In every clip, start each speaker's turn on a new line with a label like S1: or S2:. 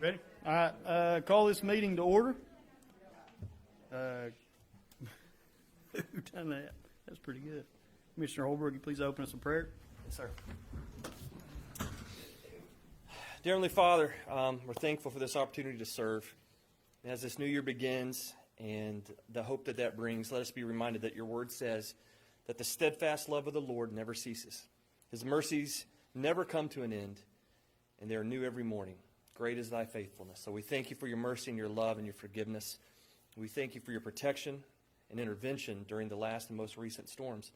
S1: Ready? All right, call this meeting to order. Who done that? That's pretty good. Commissioner Holbrook, you please open us in prayer?
S2: Yes, sir. Dear Heavenly Father, we're thankful for this opportunity to serve. And as this new year begins and the hope that that brings, let us be reminded that your word says that the steadfast love of the Lord never ceases. His mercies never come to an end, and they are new every morning. Great is thy faithfulness. So we thank you for your mercy and your love and your forgiveness. We thank you for your protection and intervention during the last and most recent storms.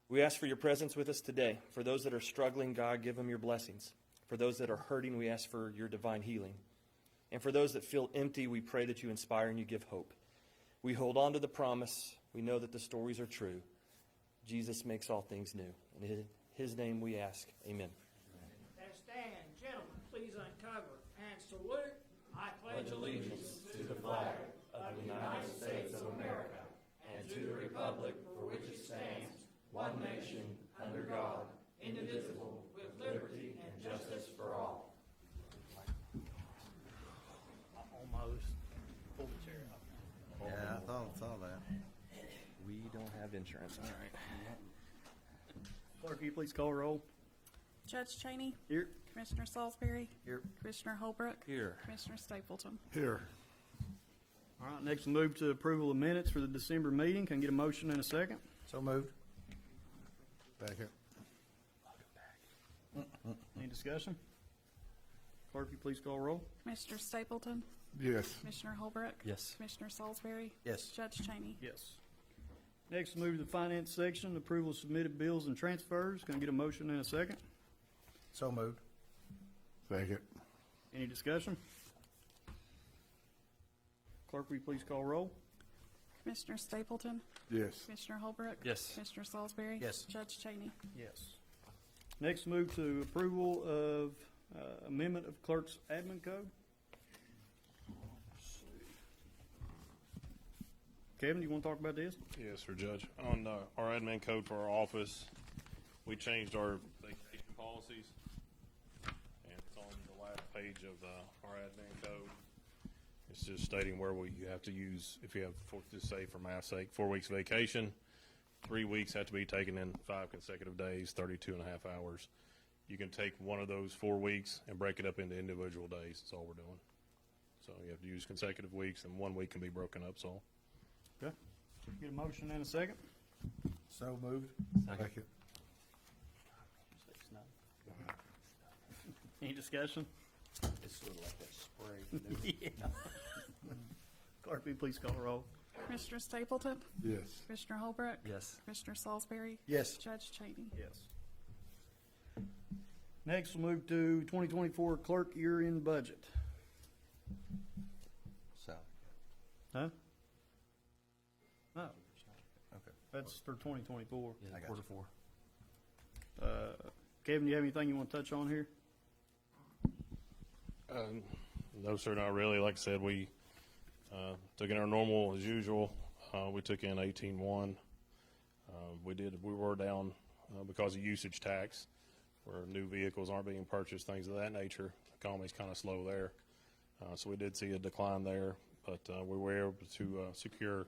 S2: We ask for your presence with us today. For those that are struggling, God, give them your blessings. For those that are hurting, we ask for your divine healing. And for those that feel empty, we pray that you inspire and you give hope. We hold on to the promise. We know that the stories are true. Jesus makes all things new. In his name we ask. Amen.
S3: And stand, gentlemen, please uncover and salute. I pledge allegiance to the flag of the United States of America and to the republic for which it stands, one nation, under God, indivisible, with liberty and justice for all.
S1: Almost. Pull the chair out.
S4: Yeah, I saw that.
S2: We don't have insurance. All right.
S1: Clerk, will you please call roll?
S5: Judge Cheney,
S1: Here.
S5: Commissioner Salisbury,
S4: Here.
S5: Commissioner Holbrook,
S2: Here.
S5: Commissioner Stapleton.
S4: Here.
S1: All right, next we'll move to approval of minutes for the December meeting. Can I get a motion in a second?
S4: So moved. Second.
S1: Any discussion? Clerk, will you please call roll?
S5: Commissioner Stapleton,
S4: Yes.
S5: Commissioner Holbrook,
S2: Yes.
S5: Commissioner Salisbury,
S4: Yes.
S5: Judge Cheney.
S1: Yes. Next, we'll move to the finance section, approval of submitted bills and transfers. Can I get a motion in a second?
S4: So moved. Second.
S1: Any discussion? Clerk, will you please call roll?
S5: Commissioner Stapleton,
S4: Yes.
S5: Commissioner Holbrook,
S2: Yes.
S5: Commissioner Salisbury,
S4: Yes.
S5: Judge Cheney.
S1: Yes. Next, move to approval of amendment of clerk's admin code. Kevin, you want to talk about this?
S6: Yes, sir, Judge. On our admin code for our office, we changed our vacation policies, and it's on the last page of our admin code. It's just stating where you have to use, if you have, just say for math's sake, 4 weeks vacation, 3 weeks have to be taken in 5 consecutive days, 32 and a half hours. You can take one of those 4 weeks and break it up into individual days. That's all we're doing. So you have to use consecutive weeks, and 1 week can be broken up, so.
S1: Okay. Get a motion in a second.
S4: So moved. Second.
S1: Any discussion?
S2: It's sort of like that spray.
S1: Yeah. Clerk, will you please call roll?
S5: Commissioner Stapleton,
S4: Yes.
S5: Commissioner Holbrook,
S2: Yes.
S5: Commissioner Salisbury,
S4: Yes.
S5: Judge Cheney.
S1: Yes. Next, we'll move to 2024 clerk year-end budget.
S4: So.
S1: Huh? No,
S4: Okay.
S1: that's for 2024.
S4: I got
S2: Quarter
S4: you.
S2: 4.
S1: Kevin, do you have anything you want to touch on here?
S6: No, sir, not really. Like I said, we took in our normal as usual. We took in 18.1. We were down because of usage tax, where new vehicles aren't being purchased, things of that nature. The economy's kind of slow there, so we did see a decline there. But we were able to secure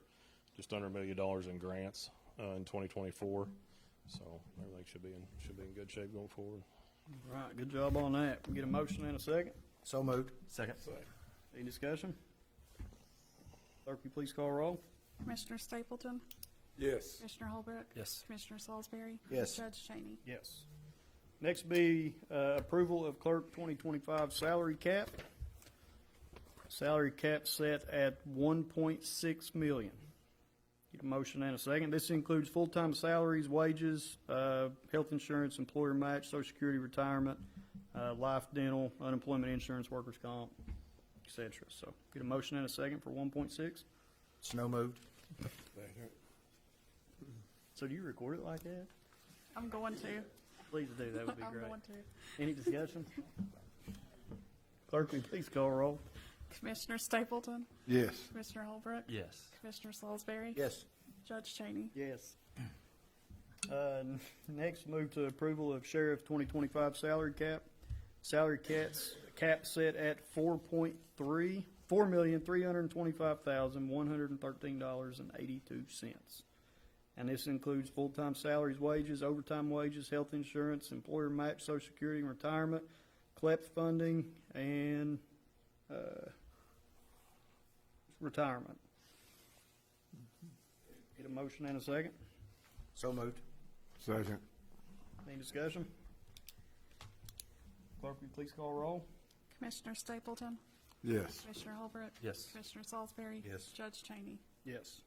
S6: just under $1 million in grants in 2024. So everything should be in good shape going forward.
S1: All right, good job on that. We get a motion in a second.
S4: So moved.
S2: Second.
S1: Any discussion? Clerk, will you please call roll?
S5: Commissioner Stapleton,
S4: Yes.
S5: Commissioner Holbrook,
S2: Yes.
S5: Commissioner Salisbury,
S4: Yes.
S5: Judge Cheney.
S1: Yes. Next be approval of clerk 2025 salary cap. Salary cap set at $1.6 million. Get a motion in a second. This includes full-time salaries, wages, health insurance, employer match, Social Security, retirement, life, dental, unemployment insurance, workers' comp, etc. So get a motion in a second for 1.6.
S4: Snow moved.
S1: So do you record it like that?
S5: I'm going to.
S1: Please do. That would be
S5: I'm
S1: great.
S5: going to.
S1: Any discussion? Clerk, will you please call roll?
S5: Commissioner Stapleton,
S4: Yes.
S5: Commissioner Holbrook,
S2: Yes.
S5: Commissioner Salisbury,
S4: Yes.
S5: Judge Cheney.
S1: Yes. Next, move to approval of Sheriff 2025 salary cap Salary cap set at $4,325,113.82. And this includes full-time salaries, wages, overtime wages, health insurance, employer match, Social Security and retirement, CLEP funding, and retirement. Get a motion and a second.
S4: So moved.
S7: Second.
S1: Any discussion? Clerk, will you please call roll?
S5: Commissioner Stapleton,
S7: Yes.
S5: Commissioner Holbrook.
S2: Yes.
S5: Commissioner Salisbury.
S4: Yes.
S5: Judge Cheney.
S1: Yes.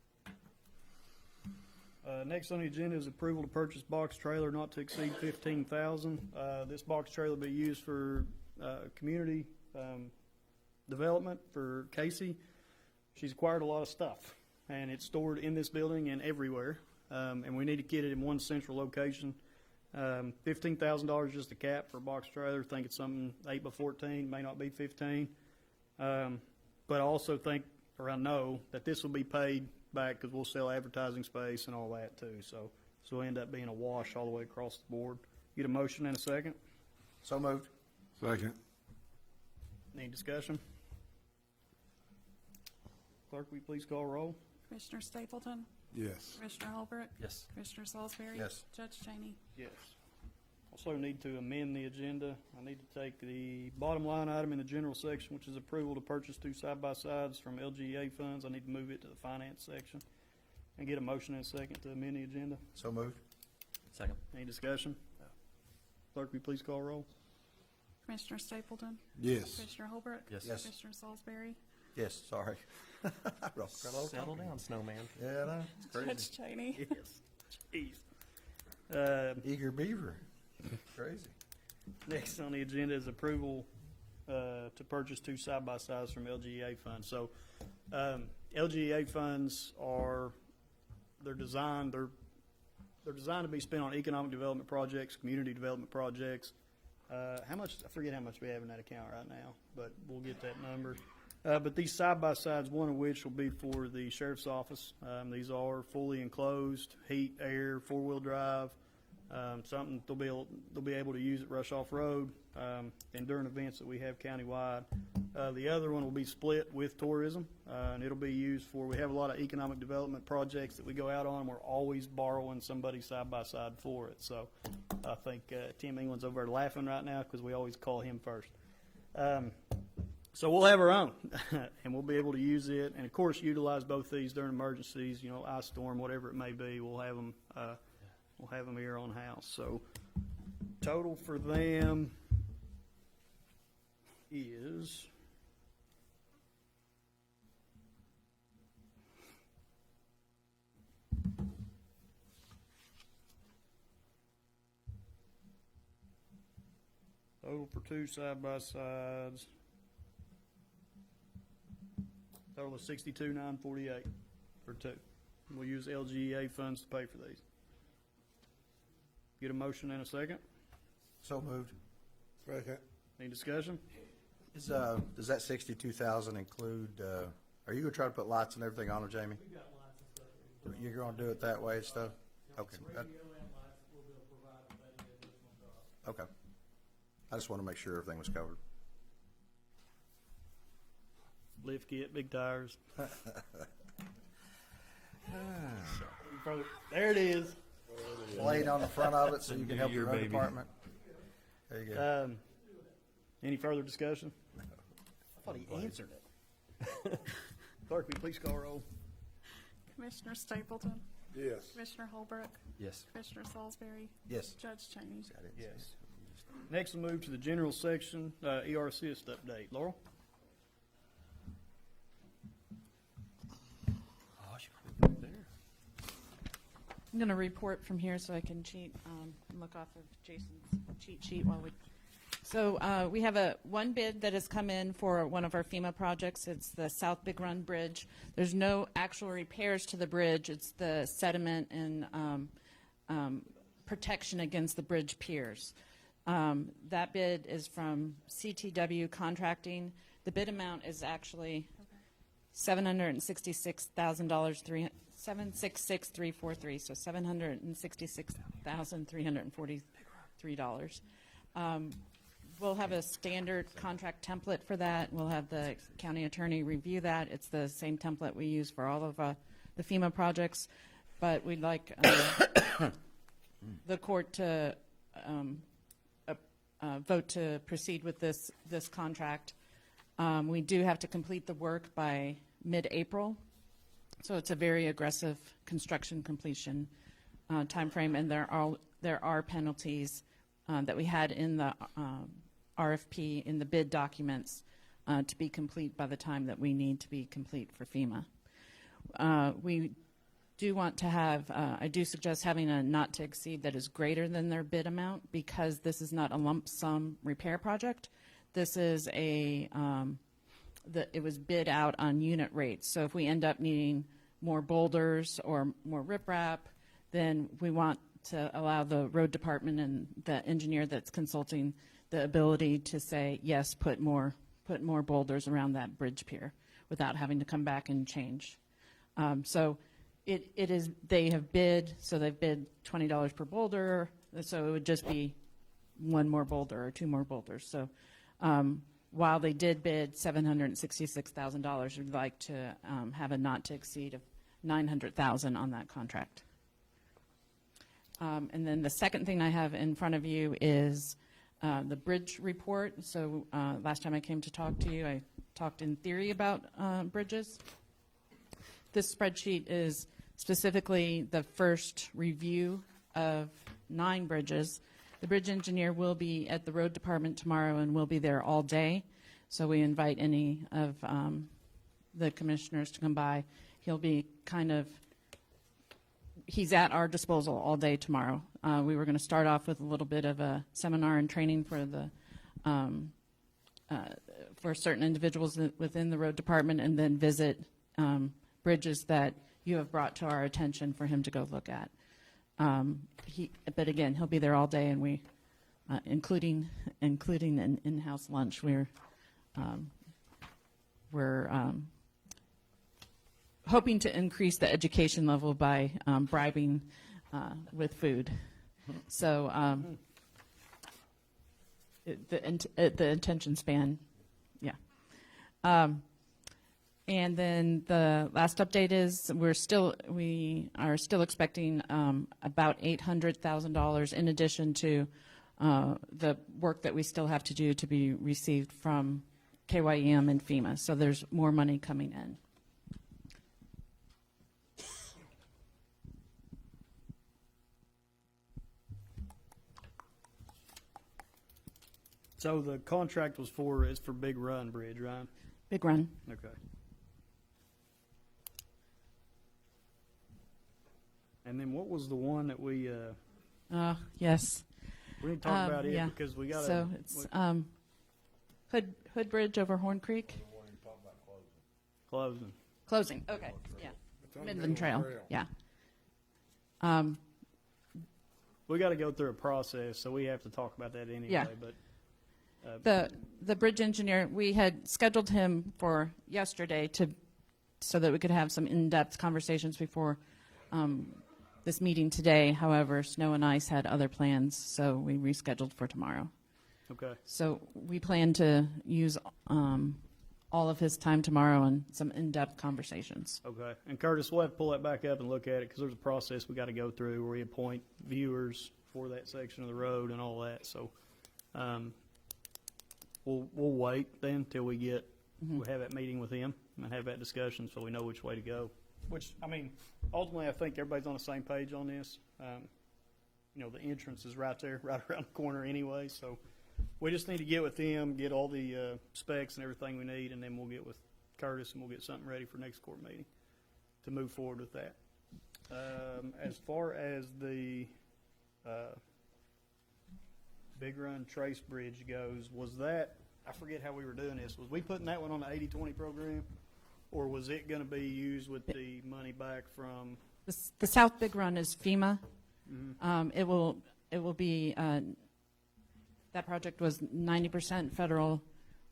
S1: Next on the agenda is approval to purchase box trailer not to exceed $15,000. This box trailer will be used for community development for Casey. She's acquired a lot of stuff, and it's stored in this building and everywhere, and we need to get it in one central location. $15,000 just a cap for a box trailer. Think it's something 8 by 14, may not be 15. But I also think, or I know, that this will be paid back because we'll sell advertising space and all that too. So it'll end up being a wash all the way across the board. Get a motion in a second.
S4: So moved.
S7: Second.
S1: Any discussion? Clerk, will you please call roll?
S5: Commissioner Stapleton,
S7: Yes.
S5: Commissioner Holbrook.
S2: Yes.
S5: Commissioner Salisbury.
S4: Yes.
S5: Judge Cheney.
S1: Yes. Also need to amend the agenda. I need to take the bottom line item in the general section, which is approval to purchase 2 side-by-sides from LGA funds. I need to move it to the finance section and get a motion in a second to amend the agenda.
S4: So moved.
S2: Second.
S1: Any discussion? Clerk, will you please call roll?
S5: Commissioner Stapleton,
S7: Yes.
S5: Commissioner Holbrook.
S2: Yes.
S4: Yes.
S5: Commissioner Salisbury.
S4: Yes, sorry.
S2: Settle down, snowman.
S4: Yeah, I know. It's crazy.
S5: Judge Cheney.
S1: Yes. Jeez.
S4: Eager beaver. Crazy.
S1: Next on the agenda is approval to purchase 2 side-by-sides from LGA funds. So LGA funds they're designed to be spent on economic development projects, community development projects. I forget how much we have in that account right now, but we'll get that number. But these side-by-sides, one of which will be for the sheriff's office. These are fully enclosed, heat, air, 4-wheel drive. Something they'll be able to use at Rush Off Road and during events that we have countywide. The other one will be split with tourism, and it'll be used for. We have a lot of economic development projects that we go out on. We're always borrowing somebody side by side for it. So I think Tim England's over there laughing right now because we always call him first. So we'll have our own, and we'll be able to use it, and of course utilize both these during emergencies. Ice storm, whatever it may be. We'll have them. We'll have them here on house. So total for them is total for 2 side-by-sides. Total of $62,948 for 2. We'll use LGA funds to pay for these. Get a motion in a second.
S4: So moved.
S7: Second.
S1: Any discussion?
S4: Does that 62,000 include, are you gonna try to put lights and everything on them, Jamie?
S3: We got lights and stuff.
S4: You're gonna do it that way and stuff? Okay.
S3: Radio and lights, we'll be able to provide them at any additional cost.
S4: Okay. I just wanna make sure everything was covered.
S1: Lift kit, big tires. There it is.
S4: Blade on the front of it so you can help
S2: Your
S4: your road
S2: baby.
S4: department. There you go.
S1: Any further discussion? I thought he answered it. Clerk, will you please call roll?
S5: Commissioner Stapleton,
S7: Yes.
S5: Commissioner Holbrook.
S2: Yes.
S5: Commissioner Salisbury.
S4: Yes.
S5: Judge Cheney.
S1: Yes. Next, we'll move to the general section, ER assist update. Laurel?
S8: I'm going to report from here so I can look off of Jason's cheat sheet while we. So we have one bid that has come in for one of our FEMA projects. It's the South Big Run Bridge. There's no actual repairs to the bridge. It's the sediment and protection against the bridge piers. That bid is from CTW Contracting. The bid amount is actually $766,000. $766,343, so $766,343. We'll have a standard contract template for that. We'll have the county attorney review that. It's the same template we use for all of the FEMA projects, but we'd like the court to vote to proceed with this contract. We do have to complete the work by mid-April, so it's a very aggressive construction completion timeframe, and there are penalties that we had in the RFP, in the bid documents, to be complete by the time that we need to be complete for FEMA. We do want to have, I do suggest having a not to exceed that is greater than their bid amount, because this is not a lump sum repair project. This is it was bid out on unit rates. So if we end up needing more boulders or more riprap, then we want to allow the road department and the engineer that's consulting the ability to say, yes, put more boulders around that bridge pier without having to come back and change. So it is, they have bid, so they've bid $20 per boulder, so it would just be one more boulder or two more boulders. So while they did bid $766,000, we'd like to have a not to exceed of $900,000 on that contract. And then the second thing I have in front of you is the bridge report. So last time I came to talk to you, I talked in theory about bridges. This spreadsheet is specifically the first review of 9 bridges. The bridge engineer will be at the road department tomorrow and will be there all day. So we invite any of the commissioners to come by. He'll be he's at our disposal all day tomorrow. We were going to start off with a little bit of a seminar and training for for certain individuals within the road department, and then visit bridges that you have brought to our attention for him to go look at. But again, he'll be there all day, and we, including an in-house lunch, we're hoping to increase the education level by bribing with food. So the attention span, yeah. And then the last update is we are still expecting about $800,000 in addition to the work that we still have to do to be received from KYEM and FEMA. So there's more money coming in.
S1: So the contract is for Big Run Bridge, right?
S8: Big Run.
S1: Okay. And then what was the one that we
S8: Yes.
S1: need to talk about it
S8: yeah.
S1: because we got
S8: So it's Hood Bridge over Horn Creek.
S1: closing.
S8: Closing. Okay. Yeah.
S7: on
S8: Midland Trail. Yeah.
S1: We got to go through a process, so we have to talk about that anyway.
S8: Yeah.
S1: But
S8: The bridge engineer, we had scheduled him for yesterday so that we could have some in-depth conversations before this meeting today. However, snow and ice had other plans, so we rescheduled for tomorrow.
S1: okay.
S8: So we plan to use all of his time tomorrow on some in-depth conversations.
S1: Okay. And Curtis, we'll have to pull that back up and look at it because there's a process we got to go through where we appoint viewers for that section of the road and all that. So we'll wait then till we get we'll have that meeting with him and have that discussion so we know which way to go. Which, I mean, ultimately I think everybody's on the same page on this. You know, the entrance is right there, right around the corner anyway. So we just need to get with them, get all the specs and everything we need, and then we'll get with Curtis and we'll get something ready for next court meeting to move forward with that. As far as the Big Run Trace Bridge goes, was that, I forget how we were doing this, was we putting that one on the 80-20 program, or was it going to be used with the money back from?
S8: The South Big Run is FEMA. It will be, that project was 90% federal,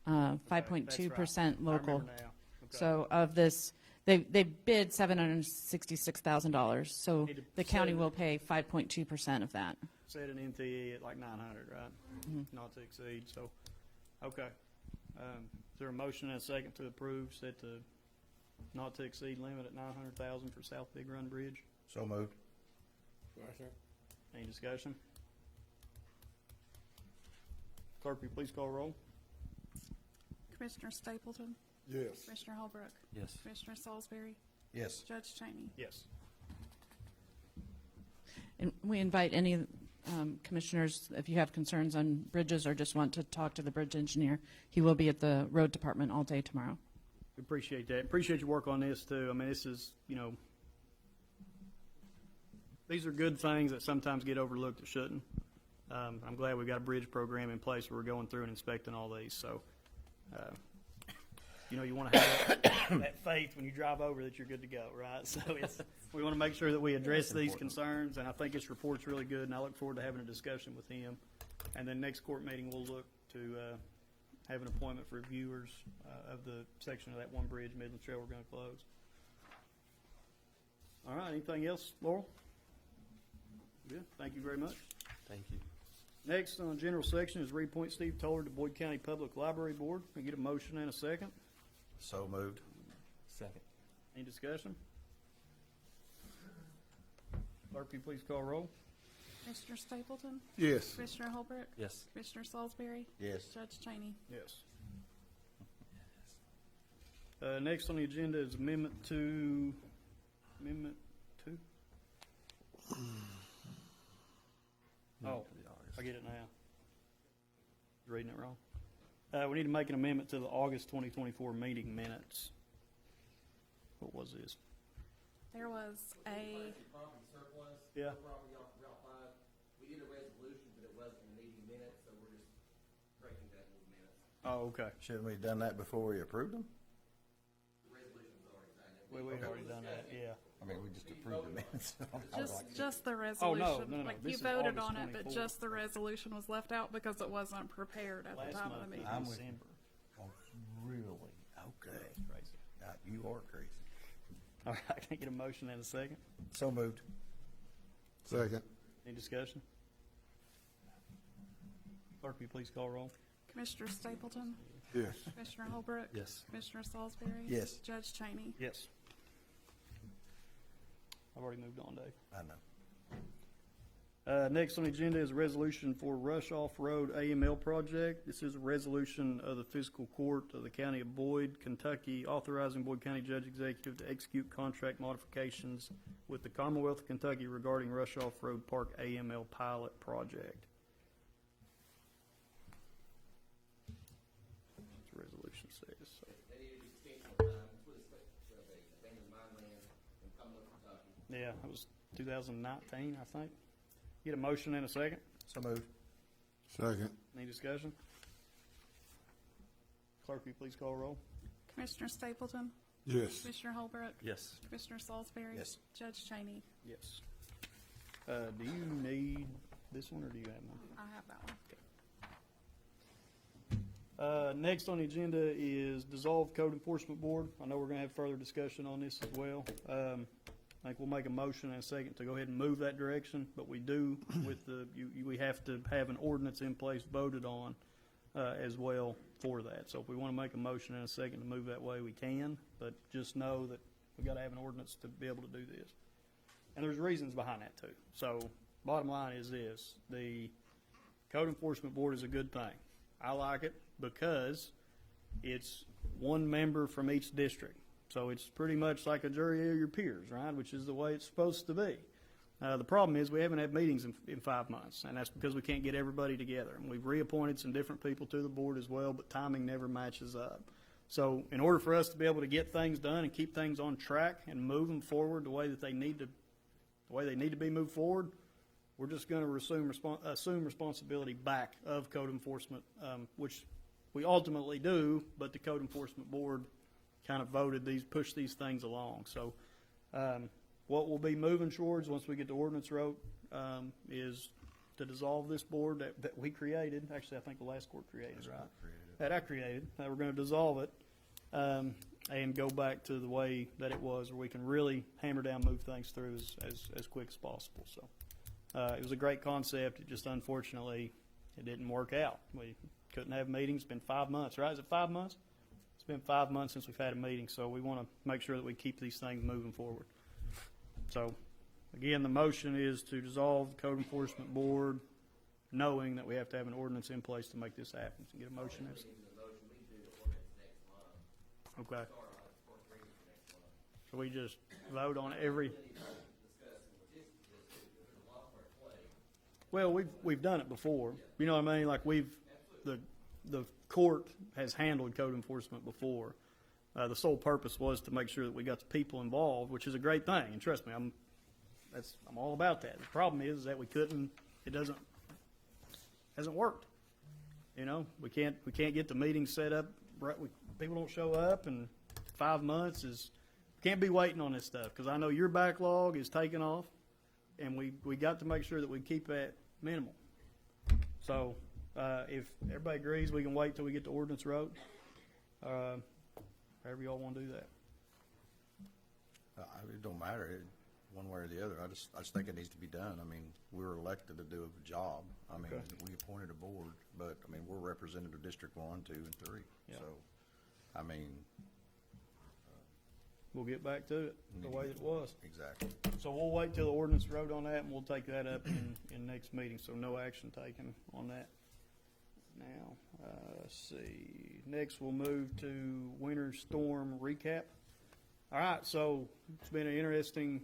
S8: 5.2%
S1: That's right. I
S8: local.
S1: remember now. Okay.
S8: So of this They bid $766,000, so
S1: Need to
S8: the county
S1: set it-
S8: will pay 5.2% of that.
S1: Set an NTE at like 900, right? Not to exceed, so, okay. Is there a motion and a second to approve, set the not to exceed limit at 900,000 for South Big Run Bridge?
S4: So moved.
S7: Second.
S1: Any discussion? Clerk, will you please call roll?
S5: Commissioner Stapleton,
S7: Yes.
S5: Commissioner Holbrook,
S2: Yes.
S5: Commissioner Salisbury,
S4: Yes.
S5: Judge Cheney.
S1: Yes.
S8: And we invite any commissioners, if you have concerns on bridges or just want to talk to the bridge engineer, he will be at the road department all day tomorrow.
S1: We appreciate that. Appreciate your work on this too. I mean, this is, these are good things that sometimes get overlooked that shouldn't. I'm glad we've got a bridge program in place where we're going through and inspecting all these, so, you want to have that faith when you drive over that you're good to go, right? So we want to make sure that we address these concerns, and I think this report's really good, and I look forward to having a discussion with him. And then next court meeting, we'll look to have an appointment for viewers of the section of that one bridge, Midland Trail, we're going to close. All right, anything else, Laurel? Good, thank you very much.
S2: Thank you.
S1: Next on the general section is reappoint Steve Toller to Boyd County Public Library Board. We get a motion and a second.
S4: So moved.
S2: Second.
S1: Any discussion? Clerk, will you please call roll?
S5: Commissioner Stapleton,
S7: Yes.
S5: Commissioner Holbrook,
S2: Yes.
S5: Commissioner Salisbury,
S4: Yes.
S5: Judge Cheney.
S1: Yes. Next on the agenda is Amendment 2. Oh, I get it now. Reading it wrong. We need to make an amendment to the August 2024 meeting minutes. What was this?
S5: There was a,
S9: Property surplus.
S1: Yeah.
S9: Property off Route 5. We did a resolution, but it wasn't in the meeting minutes, so we're just breaking that in the minutes.
S1: Oh, okay.
S4: Shouldn't we have done that before we approved them?
S9: The resolution's already signed.
S1: We've already done that, yeah.
S4: I mean, we just approved the minutes.
S5: just the
S1: Oh,
S5: resolution.
S1: no,
S5: Like,
S1: this
S5: you
S1: is
S5: voted
S1: August
S5: on it, but
S1: 24th.
S5: just the resolution was left out because it wasn't prepared at the
S1: Last
S5: time of the
S1: month
S5: meeting.
S1: was
S4: I'm with
S1: December.
S4: Oh, really? Okay.
S1: Crazy.
S4: You are crazy.
S1: All right, can I get a motion and a second?
S4: So moved.
S7: Second.
S1: Any discussion? Clerk, will you please call roll?
S5: Commissioner Stapleton,
S7: Yes.
S5: Commissioner Holbrook,
S2: Yes.
S5: Commissioner Salisbury.
S4: Yes.
S5: Judge Cheney.
S1: Yes. I've already moved on, Dave.
S4: I know.
S1: Next on the agenda is a resolution for Rush Off Road AML project. This is a resolution of the Fiscal Court of the County of Boyd, Kentucky, authorizing Boyd County Judge Executive to execute contract modifications with the Commonwealth of Kentucky regarding Rush Off Road Park AML pilot project. That's what the resolution says. So,
S9: They needed extension of time. It's with a abandoned mine land in Cumberland, Kentucky.
S1: yeah, it was 2019, I think. Get a motion and a second.
S4: So moved.
S7: Second.
S1: Any discussion? Clerk, will you please call roll?
S5: Commissioner Stapleton,
S7: Yes.
S5: Commissioner Holbrook,
S2: Yes.
S5: Commissioner Salisbury.
S4: Yes.
S5: Judge Cheney.
S1: Yes. Do you need this one, or do you have one?
S5: I have that one.
S1: Next on the agenda is dissolve code enforcement board. I know we're gonna have further discussion on this as well. I think we'll make a motion in a second to go ahead and move that direction, but we do with we have to have an ordinance in place voted on, as well for that. So if we wanna make a motion in a second to move that way, we can, but just know that we gotta have an ordinance to be able to do this. And there's reasons behind that too. So bottom line is this, the code enforcement board is a good thing. I like it because it's one member from each district. So it's pretty much like a jury of your peers, right? Which is the way it's supposed to be. The problem is we haven't had meetings in 5 months, and that's because we can't get everybody together. And we've reappointed some different people to the board as well, but timing never matches up. So in order for us to be able to get things done and keep things on track and move them forward the way that they need to be moved forward, we're just going to assume responsibility back of code enforcement, which we ultimately do, but the code enforcement board kind of pushed these things along. So what we'll be moving towards once we get the ordinance wrote is to dissolve this board that we created. Actually, I think the last court created, right? That I created. We're going to dissolve it. and go back to the way that it was, where we can really hammer down, move things through as quick as possible. So it was a great concept. It just unfortunately it didn't work out. We couldn't have meetings. It's been 5 months, right? Is it 5 months? It's been 5 months since we've had a meeting, so we want to make sure that we keep these things moving forward. So, again, the motion is to dissolve the Code Enforcement Board, knowing that we have to have an ordinance in place to make this happen. So get a motion.
S9: The motion, we do the ordinance next month.
S1: Okay.
S9: Start on it, fourth reading for next month.
S1: So we just vote on every. Well, we've done it before. You know what I mean? Like the court has handled code enforcement before. The sole purpose was to make sure that we got the people involved, which is a great thing. And trust me, I'm all about that. The problem is that we couldn't. It hasn't worked. You know, we can't get the meetings set up. Right, people don't show up, and 5 months is. Can't be waiting on this stuff, because I know your backlog is taking off, and we got to make sure that we keep that minimal. So if everybody agrees, we can wait till we get the ordinance wrote. However y'all want to do that.
S4: It don't matter one way or the other. I just think it needs to be done. I mean, we were elected to do a job. I mean,
S1: Okay.
S4: we appointed a board, but I mean, we're representative District 1, 2, and 3.
S1: Yeah.
S4: So, I mean,
S1: We'll get back to it the way that it was.
S4: exactly.
S1: So we'll wait till the ordinance wrote on that, and we'll take that up in next meeting. So no action taken on that. Now, let's see. Next, we'll move to winter storm recap. All right, so it's been an interesting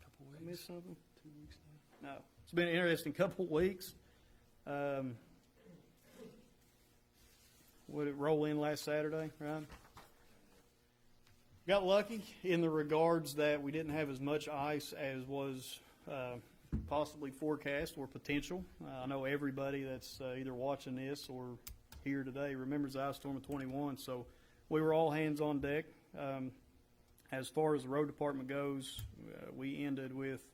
S1: couple weeks. Missed something? 2 weeks now? No, it's been an interesting couple of weeks. Would it roll in last Saturday, right? Got lucky in the regards that we didn't have as much ice as was possibly forecast or potential. I know everybody that's either watching this or here today remembers the ice storm of 21, so we were all hands on deck. As far as the road department goes, we ended with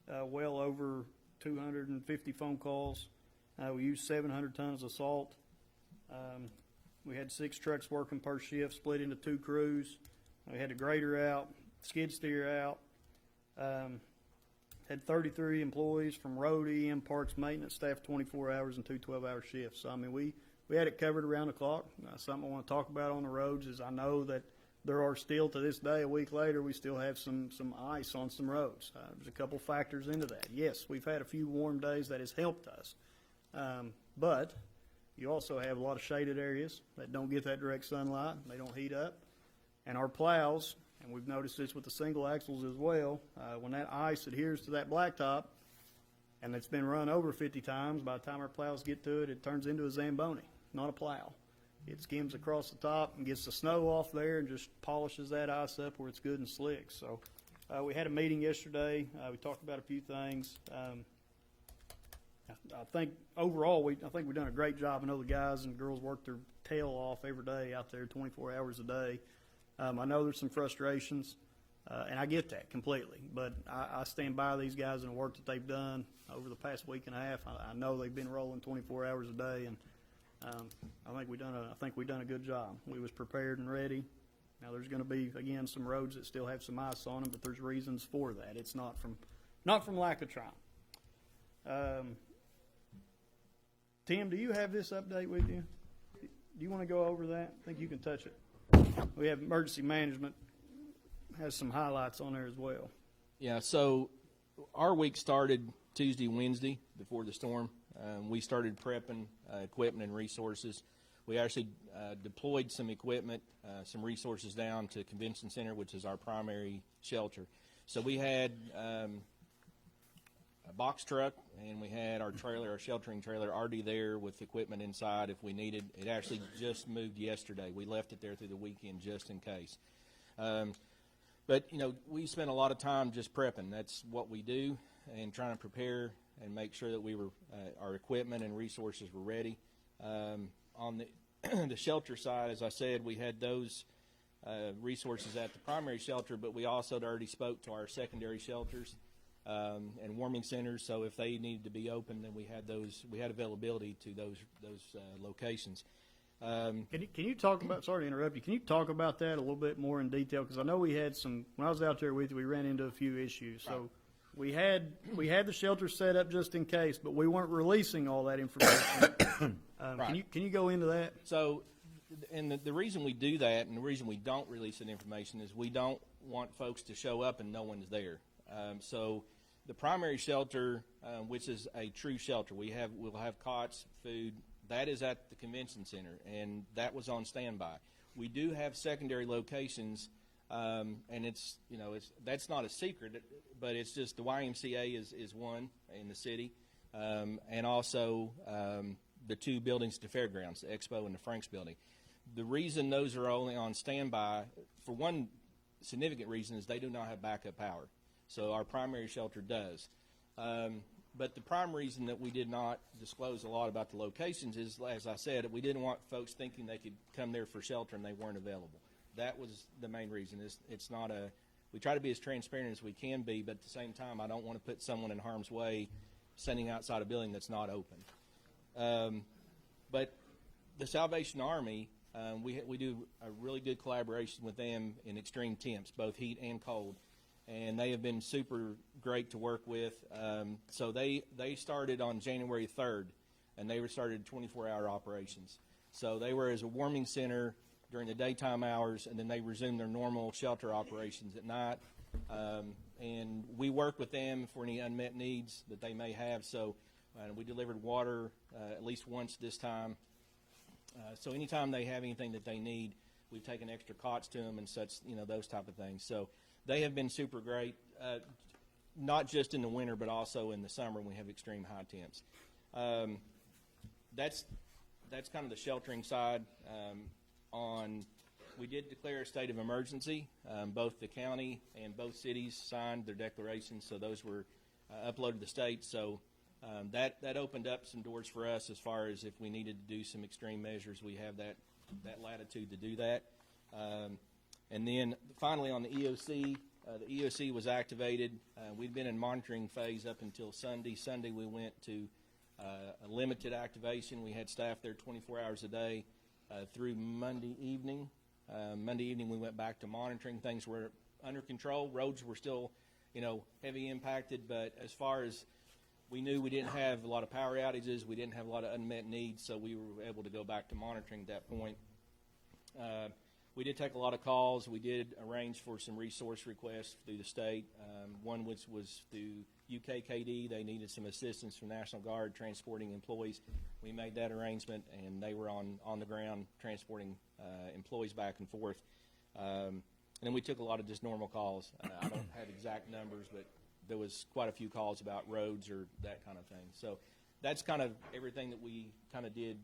S1: well over 250 phone calls. We used 700 tons of salt. We had 6 trucks working per shift, split into 2 crews. We had a grader out, skid steer out. Had 33 employees from road, EM, parks, maintenance staff, 24 hours and 2 12-hour shifts. So, I mean, we had it covered around the clock. Something I want to talk about on the roads is I know that there are still, to this day, a week later, we still have some ice on some roads. There's a couple factors into that. Yes, we've had a few warm days that has helped us. But you also have a lot of shaded areas that don't get that direct sunlight. They don't heat up. And our plows, and we've noticed this with the single axles as well, when that ice adheres to that blacktop and it's been run over 50 times, by the time our plows get to it, it turns into a Zamboni, not a plow. It skims across the top and gets the snow off there and just polishes that ice up where it's good and slick. So we had a meeting yesterday. We talked about a few things. I think overall, I think we've done a great job. I know the guys and girls work their tail off every day out there, 24 hours a day. I know there's some frustrations, and I get that completely. But I stand by these guys and the work that they've done over the past week and a half. I know they've been rolling 24 hours a day, and I think we've done a good job. We was prepared and ready. Now there's going to be again some roads that still have some ice on them, but there's reasons for that. It's not from lack of trying. Tim, do you have this update with you? Do you want to go over that? I think you can touch it. We have emergency management has some highlights on there as well.
S2: Yeah, so our week started Tuesday, Wednesday before the storm. We started prepping equipment and resources. We actually deployed some equipment, some resources down to Convention Center, which is our primary shelter. So we had a box truck, and we had our trailer, our sheltering trailer, already there with equipment inside if we needed. It actually just moved yesterday. We left it there through the weekend just in case. But, you know, we spent a lot of time just prepping. That's what we do, and trying to prepare and make sure that we were our equipment and resources were ready. On the shelter side, as I said, we had those resources at the primary shelter, but we also already spoke to our secondary shelters and warming centers. So if they needed to be open, then we had availability to those locations.
S1: Can you talk about, sorry to interrupt you, can you talk about that a little bit more in detail? Because I know we had some, when I was out there with you, we ran into a few issues. So we had the shelter set up just in case, but we weren't releasing all that information. Can you go into that?
S10: So, and the reason we do that and the reason we don't release that information is we don't want folks to show up and no one's there. So the primary shelter, which is a true shelter, we'll have cots, food, that is at the convention center, and that was on standby. We do have secondary locations, and that's not a secret, but it's just the YMCA is one in the city, and also the two buildings at the fairgrounds, the Expo and the Franks building. The reason those are only on standby, for one significant reason, is they do not have backup power. So our primary shelter does. But the prime reason that we did not disclose a lot about the locations is, as I said, we didn't want folks thinking they could come there for shelter and they weren't available. That was the main reason. It's not we try to be as transparent as we can be, but at the same time, I don't want to put someone in harm's way sending outside a building that's not open. But the Salvation Army, we do a really good collaboration with them in extreme temps, both heat and cold. And they have been super great to work with. So they started on January 3rd, and they started 24-hour operations. So they were as a warming center during the daytime hours, and then they resumed their normal shelter operations at night. And we work with them for any unmet needs that they may have. So we delivered water at least once this time. So anytime they have anything that they need, we've taken extra cots to them and such, those type of things. So they have been super great, not just in the winter, but also in the summer when we have extreme high temps. That's kind of the sheltering side. We did declare a state of emergency. Both the county and both cities signed their declarations, so those were uploaded to the state. So that opened up some doors for us as far as if we needed to do some extreme measures, we have that latitude to do that. And then finally on the EOC was activated. We'd been in monitoring phase up until Sunday. Sunday we went to a limited activation. We had staff there 24 hours a day through Monday evening. Monday evening we went back to monitoring. Things were under control. Roads were still, heavy impacted, but as far as we knew, we didn't have a lot of power outages. We didn't have a lot of unmet needs, so we were able to go back to monitoring at that point. We did take a lot of calls. We did arrange for some resource requests through the state. One which was through UKKD. They needed some assistance from National Guard transporting employees. We made that arrangement, and they were on the ground transporting employees back and forth. And then we took a lot of just normal calls. I don't have exact numbers, but there was quite a few calls about roads or that kind of thing. So that's kind of everything that we kind of did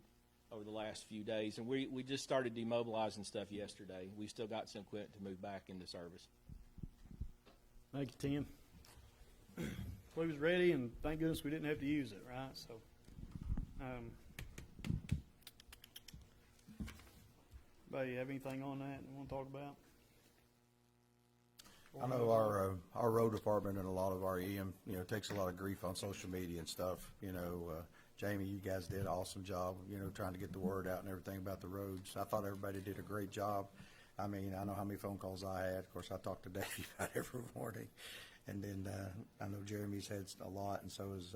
S10: over the last few days. And we just started demobilizing stuff yesterday. We still got some equipment to move back into service.
S1: Thank you, Tim. We was ready, and thank goodness we didn't have to use it, right? So, anybody have anything on that you want to talk about?
S4: I know our road department and a lot of our EM, takes a lot of grief on social media and stuff. Jamie, you guys did an awesome job, trying to get the word out and everything about the roads. I thought everybody did a great job. I mean, I know how many phone calls I had. Of course, I talk to Dave about every morning. And then I know Jeremy's had a lot, and so has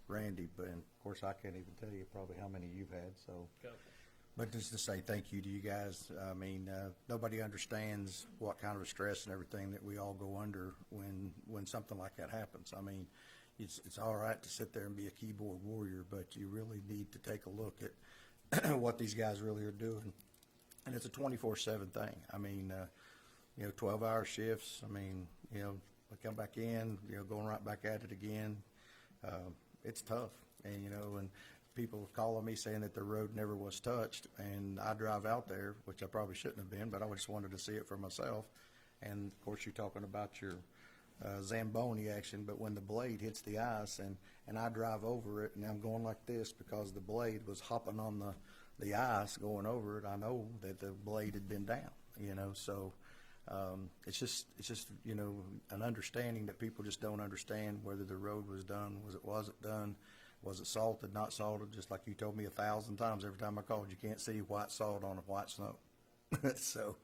S4: Randy. But, of course, I can't even tell you probably how many you've had. So, but just to say thank you to you guys. I mean, nobody understands what kind of stress and everything that we all go under when something like that happens. I mean, it's all right to sit there and be a keyboard warrior, but you really need to take a look at what these guys really are doing. And it's a 24/7 thing. I mean, 12-hour shifts. I mean, we come back in, going right back at it again. It's tough. And, and people calling me saying that the road never was touched, and I drive out there, which I probably shouldn't have been, but I just wanted to see it for myself. And, of course, you're talking about your Zamboni action, but when the blade hits the ice and I drive over it and I'm going like this because the blade was hopping on the ice going over it, I know that the blade had been down, so it's just an understanding that people just don't understand whether the road was done, wasn't done. Was it salted, not salted? Just like you told me 1,000 times every time I called, you can't see white salt on a white snow. So,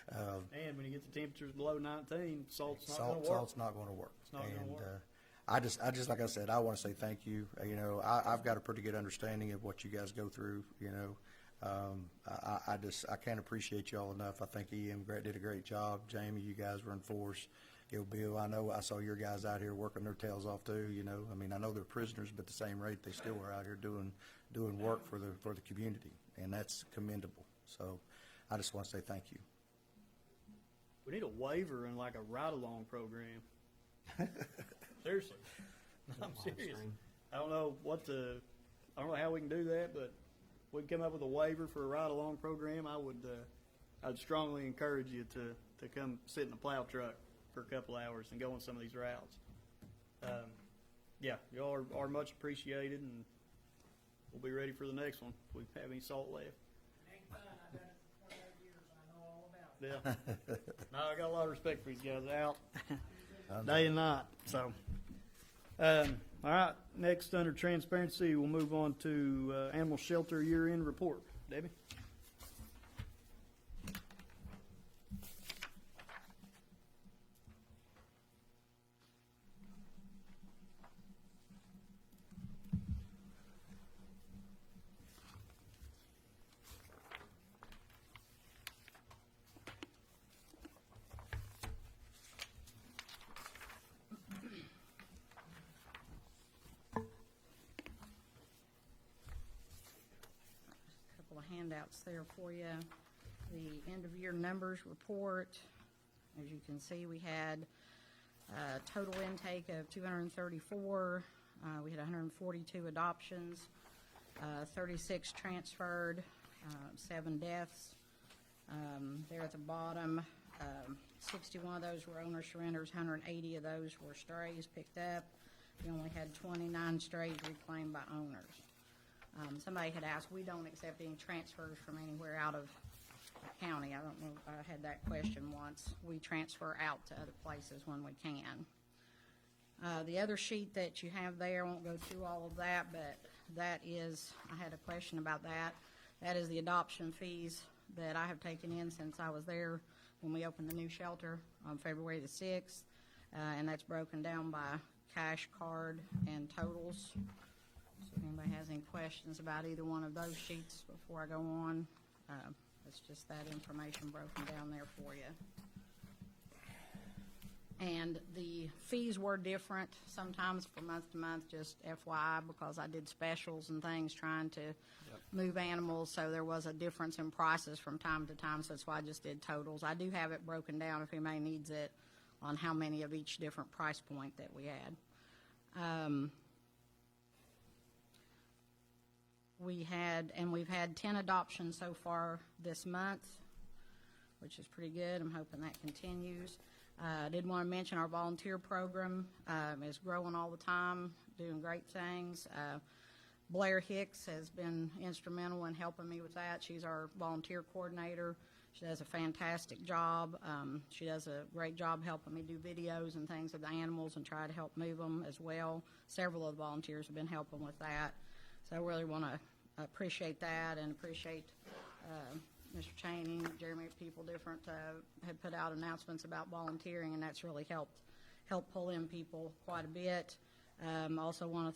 S1: And when you get the temperatures below 19, salt's not going to work.
S4: salt's not going to work.
S1: not gonna
S4: And
S1: work.
S4: I just like I said, I want to say thank you. You know, I've got a pretty good understanding of what you guys go through. You know, I can't appreciate y'all enough. I think EM did a great job. Jamie, you guys were in force. Bill, I know I saw your guys out here working their tails off too. You know, I mean, I know they're prisoners, but at the same rate, they still are out here doing work for the community, and that's commendable. So, I just want to say thank you.
S1: We need a waiver and like a ride-along program. Seriously. I'm serious. I don't know how we can do that, but if we can come up with a waiver for a ride-along program, I'd strongly encourage you to come sit in a plow truck for a couple hours and go on some of these routes. Yeah, y'all are much appreciated, and we'll be ready for the next one if we have any salt left.
S3: Ain't fun, I've done it for 28 years, I know all about it.
S1: Yeah. No, I got a lot of respect for these guys out day and night. So, all right. Next, under transparency, we'll move on to animal shelter year-end report. Debbie.
S11: Couple of handouts there for you. The end-of-year numbers report. As you can see, we had a total intake of 234. We had 142 adoptions, 36 transferred, 7 deaths. There at the bottom, 61 of those were owner surrenders, 180 of those were strays picked up. We only had 29 strays reclaimed by owners. Somebody had asked, we don't accept any transfers from anywhere out of the county. I don't know, I had that question once. We transfer out to other places when we can. The other sheet that you have there, I won't go through all of that, but that is, I had a question about that. That is the adoption fees that I have taken in since I was there when we opened the new shelter on February the 6th. And that's broken down by cash, card, and totals. So if anybody has any questions about either one of those sheets before I go on, it's just that information broken down there for you. And the fees were different sometimes from month to month, just FYI, because I did specials and things trying to move animals, so there was a difference in prices from time to time, so that's why I just did totals. I do have it broken down if anybody needs it on how many of each different price point that we had. We've had 10 adoptions so far this month, which is pretty good. I'm hoping that continues. I did want to mention our volunteer program is growing all the time, doing great things. Blair Hicks has been instrumental in helping me with that. She's our volunteer coordinator. She does a fantastic job. She does a great job helping me do videos and things of the animals and try to help move them as well. Several of the volunteers have been helping with that. So I really want to appreciate that and appreciate Mr. Cheney, Jeremy, people different had put out announcements about volunteering, and that's really helped pull in people quite a bit. Also want to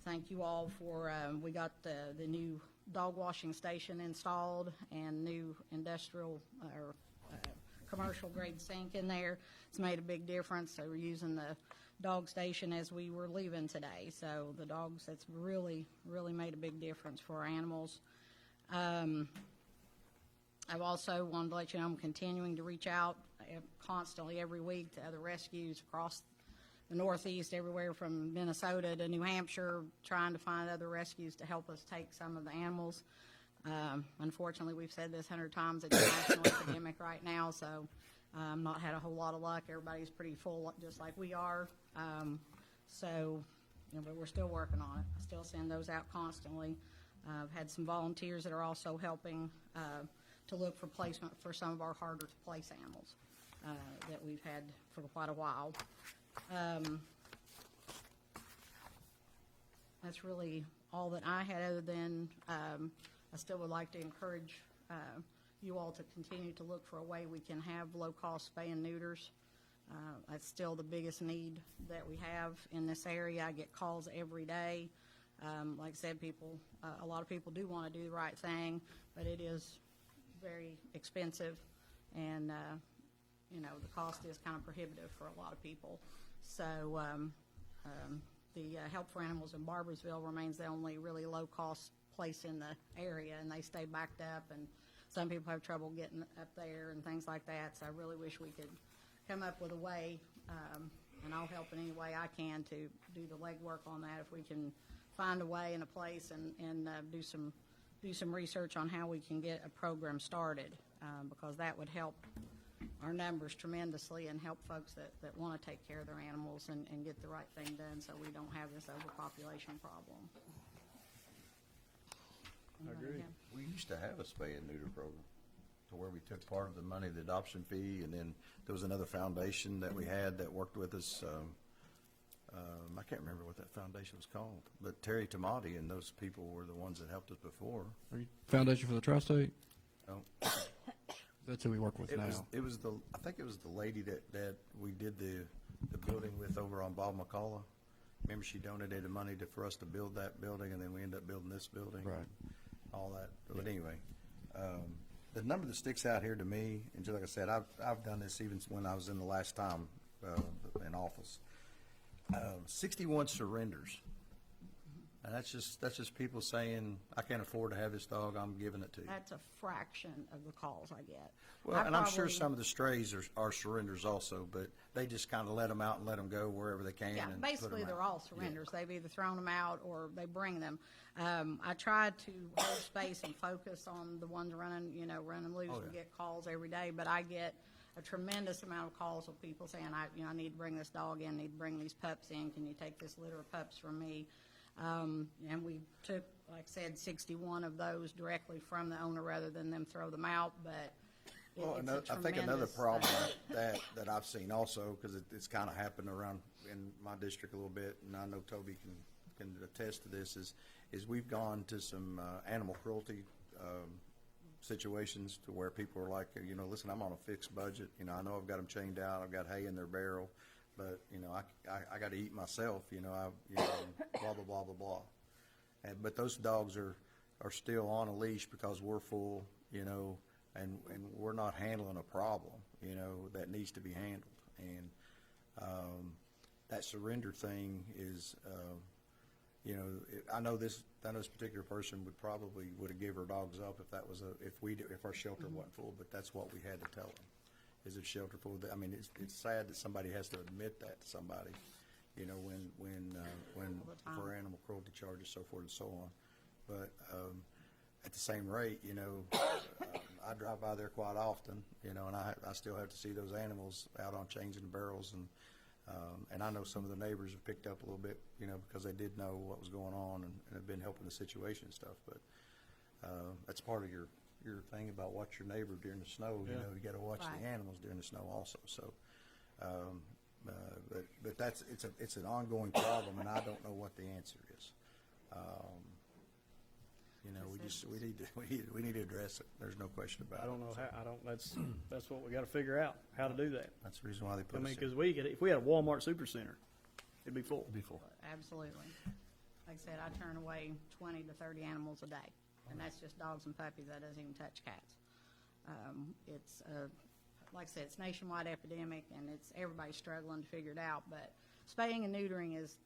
S11: thank you all for we got the new dog washing station installed and new industrial or commercial grade sink in there. It's made a big difference. So we're using the dog station as we were leaving today. So the dogs, that's really made a big difference for our animals. I've also wanted to let you know I'm continuing to reach out constantly every week to other rescues across the Northeast, everywhere from Minnesota to New Hampshire, trying to find other rescues to help us take some of the animals. Unfortunately, we've said this 100 times, it's a national epidemic right now, so not had a whole lot of luck. Everybody's pretty full, just like we are. But we're still working on it. I still send those out constantly. I've had some volunteers that are also helping to look for placement for some of our harder to place animals that we've had for quite a while. that's really all that I had, other than I still would like to encourage you all to continue to look for a way we can have low-cost spay and neuters. That's still the biggest need that we have in this area. I get calls every day. Like I said, a lot of people do want to do the right thing, but it is very expensive, and the cost is kind of prohibitive for a lot of people. So the Help for Animals in Barbersville remains the only really low-cost place in the area, and they stay backed up, and some people have trouble getting up there and things like that. So I really wish we could come up with a way, and I'll help in any way I can to do the legwork on that. If we can find a way and a place and do some research on how we can get a program started, because that would help our numbers tremendously and help folks that want to take care of their animals and get the right thing done, so we don't have this overpopulation problem.
S1: I agree.
S4: We used to have a spay and neuter program, to where we took part of the money, the adoption fee, and then there was another foundation that we had that worked with us. I can't remember what that foundation was called, but Terry Tamati and those people were the ones that helped us before.
S12: Are you Foundation for the Tri-State?
S4: Oh.
S12: That's who we work with now.
S4: I think it was the lady that we did the building with over on Bob McCullough. Remember, she donated money for us to build that building, and then we ended up building this building.
S12: Right.
S4: All that. But anyway, the number that sticks out here to me, and just like I said, I've done this even when I was in the last time in office. 61 surrenders. And that's just people saying, I can't afford to have this dog, I'm giving it to you.
S11: That's a fraction of the calls I get.
S4: Well, and I'm sure some of the strays are surrenders also, but they just kind of let them out and let them go wherever they can.
S11: Yeah,
S4: and put
S11: basically
S4: 'em
S11: they're
S4: out.
S11: all surrenders. They've either thrown them out or they bring them. I try to hold space and focus on the ones running loose.
S4: Oh,
S11: We
S4: yeah.
S11: get calls every day, but I get a tremendous amount of calls of people saying, I need to bring this dog in, need to bring these pups in. Can you take this litter of pups from me? And we took, like I said, 61 of those directly from the owner rather than them throw them out, but
S4: Well,
S11: it's a
S4: I think another
S11: tremendous
S4: problem
S11: thing.
S4: that I've seen also, because it's kind of happened around in my district a little bit, and I know Toby can attest to this, is we've gone to some animal cruelty situations to where people are like, listen, I'm on a fixed budget. I know I've got them chained out, I've got hay in their barrel, but I got to eat myself. Blah blah blah blah blah. But those dogs are still on a leash because we're full. And we're not handling a problem, that needs to be handled. And that surrender thing is, I know this particular person would have gave her dogs up if our shelter wasn't full. But that's what we had to tell them. Is it shelter full? I mean, it's sad that somebody has to admit that to somebody, when for animal cruelty charges, so forth and so on. But at the same rate, I drive by there quite often, and I still have to see those animals out on chains and barrels, and I know some of the neighbors have picked up a little bit, because they did know what was going on and have been helping the situation and stuff. But that's part of your thing about watch your neighbor during the snow.
S1: Yeah.
S4: You got to watch
S11: Right.
S4: the animals during the snow also. So, but it's an ongoing problem, and I don't know what the answer is. We need to address it. There's no question about it.
S1: I don't know how, that's what we gotta figure out, how to do that.
S4: That's the reason why they
S1: I
S4: put us
S1: mean,
S4: here.
S1: because if we had a Walmart supercenter, it'd be full.
S11: Absolutely. Like I said, I turn away 20 to 30 animals a day, and that's just dogs and puppies. That doesn't even touch cats. It's like I said, it's nationwide epidemic, and everybody's struggling to figure it out. But spaying and neutering is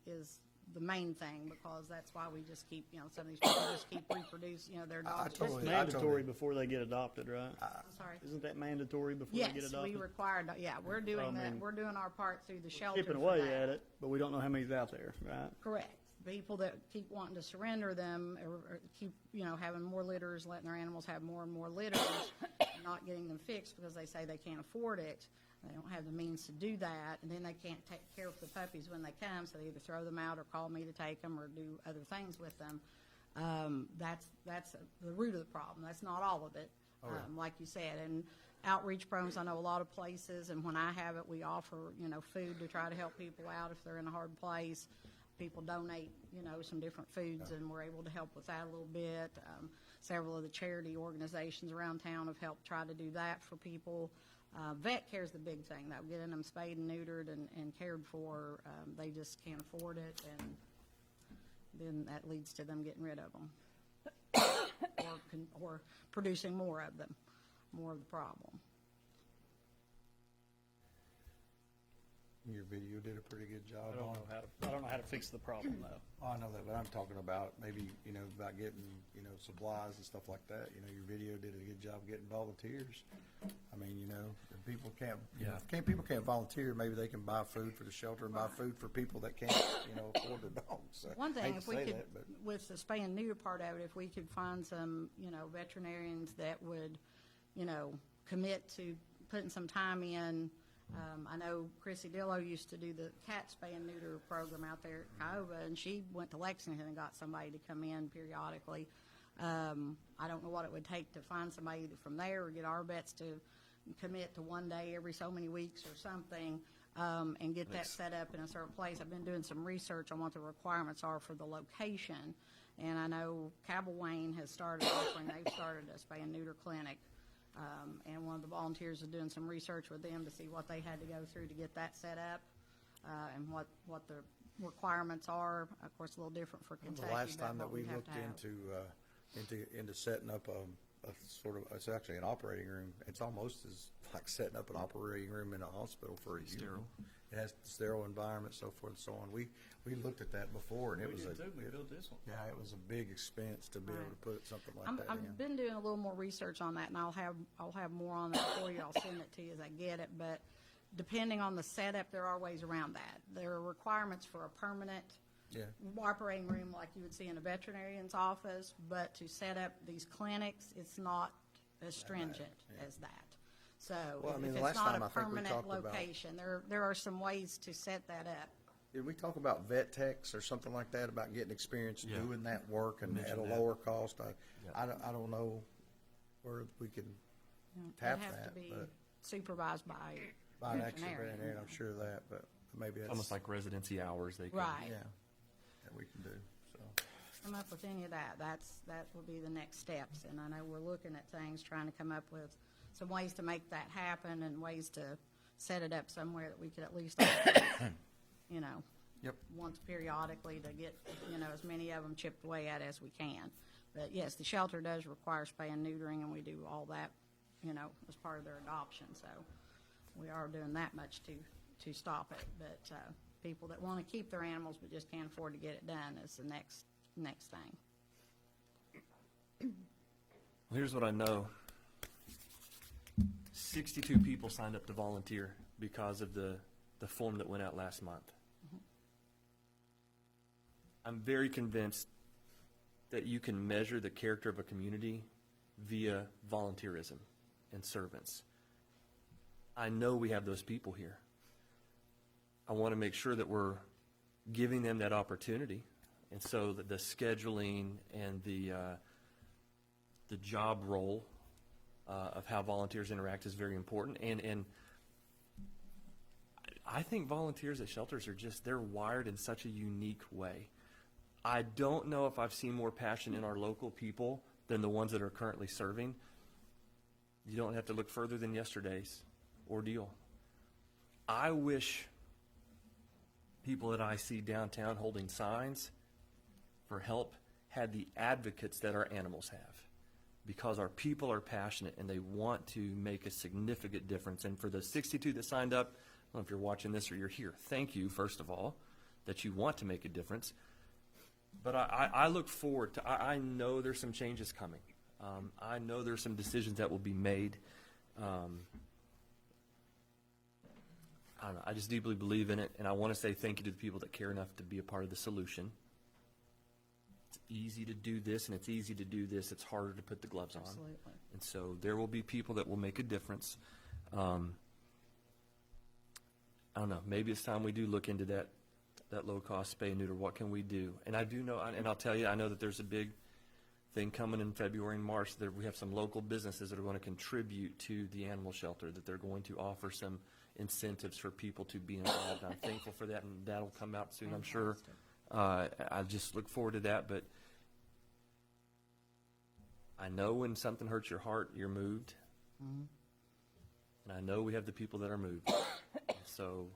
S11: the main thing, because that's why we just keep, some of these people just keep reproducing, their dogs.
S1: It's
S4: totally-
S1: mandatory before they get adopted, right?
S11: I'm sorry.
S1: Isn't that mandatory before they get
S11: Yes,
S1: adopted?
S11: we require, we're doing that.
S1: mean,
S11: We're doing our part through the shelter.
S1: Chipping
S11: for
S1: away
S11: that.
S1: at it, but we don't know how many's out there, right?
S11: Correct. People that keep wanting to surrender them or keep, having more litters, letting their animals have more and more litters, not getting them fixed because they say they can't afford it. They don't have the means to do that, and then they can't take care of the puppies when they come, so they either throw them out or call me to take them or do other things with them. That's the root of the problem. That's not all of it, like you said. And outreach programs, I know a lot of places, and when I have it, we offer, food to try to help people out if they're in a hard place. people donate, some different foods, and we're able to help with that a little bit. Several of the charity organizations around town have helped try to do that for people. Vet care is the big thing, though, getting them spayed and neutered and cared for. They just can't afford it, and then that leads to them getting rid of them or producing more of them, more of the problem.
S4: Your video did a pretty good job
S1: I don't
S4: on
S1: know
S4: it.
S1: I don't know how to fix the problem, though.
S4: Oh, I know that, but I'm talking about maybe, about getting, supplies and stuff like that. Your video did a good job getting volunteers. I mean, if people can't, people can't volunteer, maybe they can buy food for the shelter and buy food for people that can't, afford their dogs. So,
S11: One thing,
S4: hate
S11: if
S4: to
S11: we
S4: say
S11: could,
S4: that, but-
S11: with the spay and neuter part of it, if we could find some, veterinarians that would, commit to putting some time in. I know Chrissy Dillo used to do the cat spay and neuter program out there at Kiowa, and she went to Lexington and got somebody to come in periodically. I don't know what it would take to find somebody either from there or get our vets to commit to one day every so many weeks or something, and get that set up in a certain place. I've been doing some research on what the requirements are for the location, and I know Cabell Wayne has started offering, they've started a spay and neuter clinic. And one of the volunteers is doing some research with them to see what they had to go through to get that set up, and what the requirements are. Of course, a little different for Kentucky.
S4: The last
S11: but
S4: time that
S11: what
S4: we
S11: have
S4: looked
S11: to have.
S4: into setting up a sort of, it's actually an operating room. It's almost as like setting up an operating room in a hospital for a unit.
S2: Sterile.
S4: It has sterile environment, so forth and so on. We looked at that before, and it was
S1: We built this one.
S4: yeah, it was a big expense to be able to put something like that in.
S11: I've been doing a little more research on that, and I'll have more on that for you. I'll send it to you as I get it. But depending on the setup, there are ways around that. There are requirements for a permanent operating room like you would see in a veterinarian's office, but to set up these clinics, it's not as stringent as that. So
S4: Well, I mean,
S11: if
S4: the
S11: it's
S4: last
S11: not
S4: time
S11: a
S4: I think we
S11: permanent
S4: talked about-
S11: location, there are some ways to set that up.
S4: Did we talk about vet techs or something like that, about getting experience
S2: Yeah.
S4: doing that work and at a
S2: Mentioned that.
S4: lower cost? I don't know where we can tap
S11: It has
S4: that,
S11: to be
S4: but
S11: supervised by
S4: by an actual
S11: veterinarian.
S4: veterinarian, I'm sure of that, but maybe that's.
S2: Almost like residency hours they can.
S11: Right.
S4: Yeah, that we can do, so.
S11: Come up with any of that. That will be the next steps. And I know we're looking at things, trying to come up with some ways to make that happen and ways to set it up somewhere that we could at least,
S2: Yep.
S11: once periodically to get, as many of them chipped away at as we can. But yes, the shelter does require spay and neutering, and we do all that, as part of their adoption. So we are doing that much to stop it. But people that want to keep their animals but just can't afford to get it done is the next thing.
S2: Well, here's what I know. 62 people signed up to volunteer because of the form that went out last month. I'm very convinced that you can measure the character of a community via volunteerism and servants. I know we have those people here. I want to make sure that we're giving them that opportunity, and so that the scheduling and the job role of how volunteers interact is very important. And I think volunteers at shelters they're wired in such a unique way. I don't know if I've seen more passion in our local people than the ones that are currently serving. You don't have to look further than yesterday's ordeal. I wish people that I see downtown holding signs for help had the advocates that our animals have, because our people are passionate and they want to make a significant difference. And for the 62 that signed up, I don't know if you're watching this or you're here, thank you, first of all, that you want to make a difference. But I look forward to, I know there's some changes coming. I know there's some decisions that will be made. I don't know, I just deeply believe in it, and I want to say thank you to the people that care enough to be a part of the solution. It's easy to do this, and it's easy to do this. It's harder to put the gloves on.
S11: Absolutely.
S2: And so there will be people that will make a difference. I don't know, maybe it's time we do look into that low-cost spay and neuter. What can we do? And I do know, and I'll tell you, I know that there's a big thing coming in February and March, that we have some local businesses that are going to contribute to the animal shelter, that they're going to offer some incentives for people to be involved. I'm thankful for that, and that'll come out soon, I'm sure. I just look forward to that, but I know when something hurts your heart, you're moved. And I know we have the people that are moved. So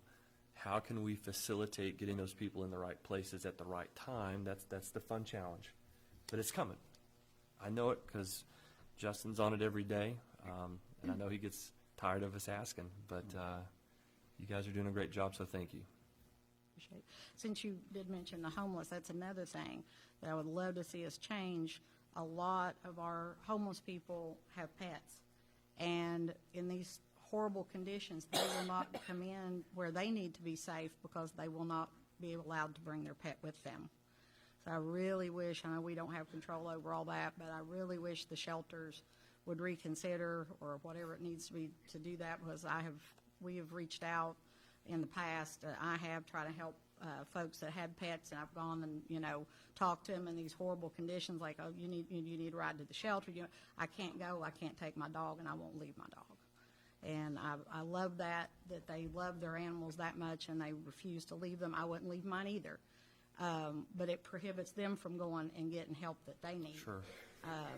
S2: how can we facilitate getting those people in the right places at the right time? That's the fun challenge. But it's coming. I know it because Justin's on it every day, and I know he gets tired of us asking. But you guys are doing a great job, so thank you.
S11: Appreciate it. Since you did mention the homeless, that's another thing that I would love to see us change. A lot of our homeless people have pets, and in these horrible conditions, they will not come in where they need to be safe because they will not be allowed to bring their pet with them. So I really wish, I know we don't have control over all that, but I really wish the shelters would reconsider or whatever it needs to be to do that, because we have reached out in the past. I have tried to help folks that had pets, and I've gone and, talked to them in these horrible conditions, like, oh, you need a ride to the shelter. I can't go, I can't take my dog, and I won't leave my dog. And I love that they love their animals that much, and they refuse to leave them. I wouldn't leave mine either. But it prohibits them from going and getting help that they need.
S2: Sure.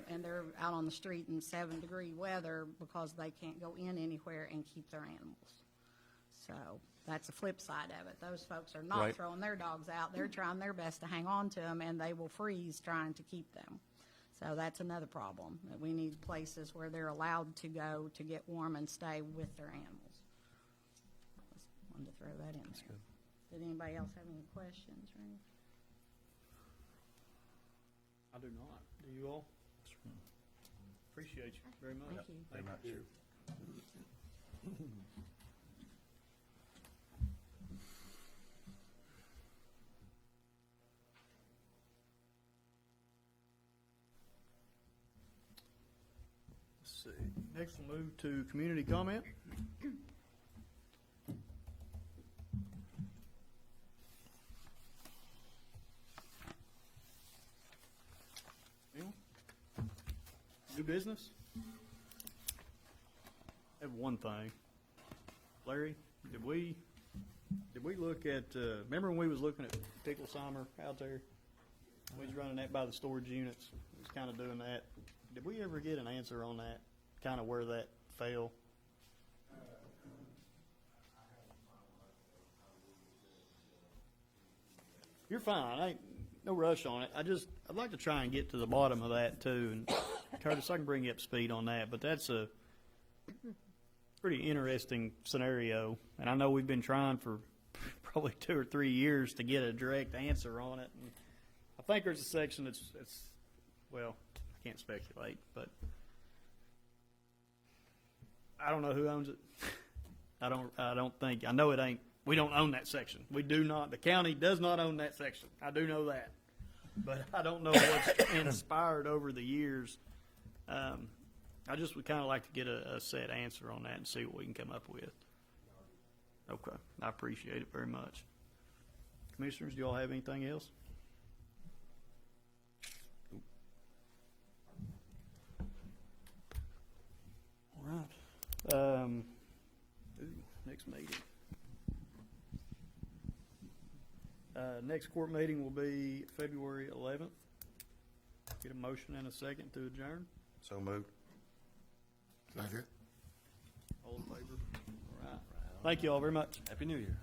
S11: And they're out on the street in 7-degree weather because they can't go in anywhere and keep their animals. So that's the flip side of it. Those folks are not
S2: Right.
S11: throwing their dogs out. They're trying their best to hang on to them, and they will freeze trying to keep them. So that's another problem, that we need places where they're allowed to go to get warm and stay with their animals. Just wanted to throw that in there. Did anybody else have any questions or anything?
S1: I do not. Do you all? Appreciate you very much.
S11: Thank you.
S1: Thank you. Let's see. Next, we'll move to community comment. Anyone? New business? I have one thing. Larry, did we look at, remember when we was looking at Picklesheimer out there? We was running that by the storage units. We was kind of doing that. Did we ever get an answer on that? Kind of where that fell? You're fine. Ain't no rush on it. I'd like to try and get to the bottom of that too. And Curtis, I can bring you up to speed on that, but that's a pretty interesting scenario. And I know we've been trying for probably 2 or 3 years to get a direct answer on it. And I think there's a section that's well, I can't speculate, but I don't know who owns it. I don't think, I know it ain't, we don't own that section. We do not, the county does not own that section. I do know that. But I don't know what's inspired over the years. I just would kind of like to get a set answer on that and see what we can come up with. Okay, I appreciate it very much. Commissioners, do you all have anything else? All right. Next meeting. Next court meeting will be February 11th. Get a motion and a second to adjourn.
S4: So moved.
S7: Second.
S1: All in favor? All right. Thank you all very much.
S2: Happy New Year.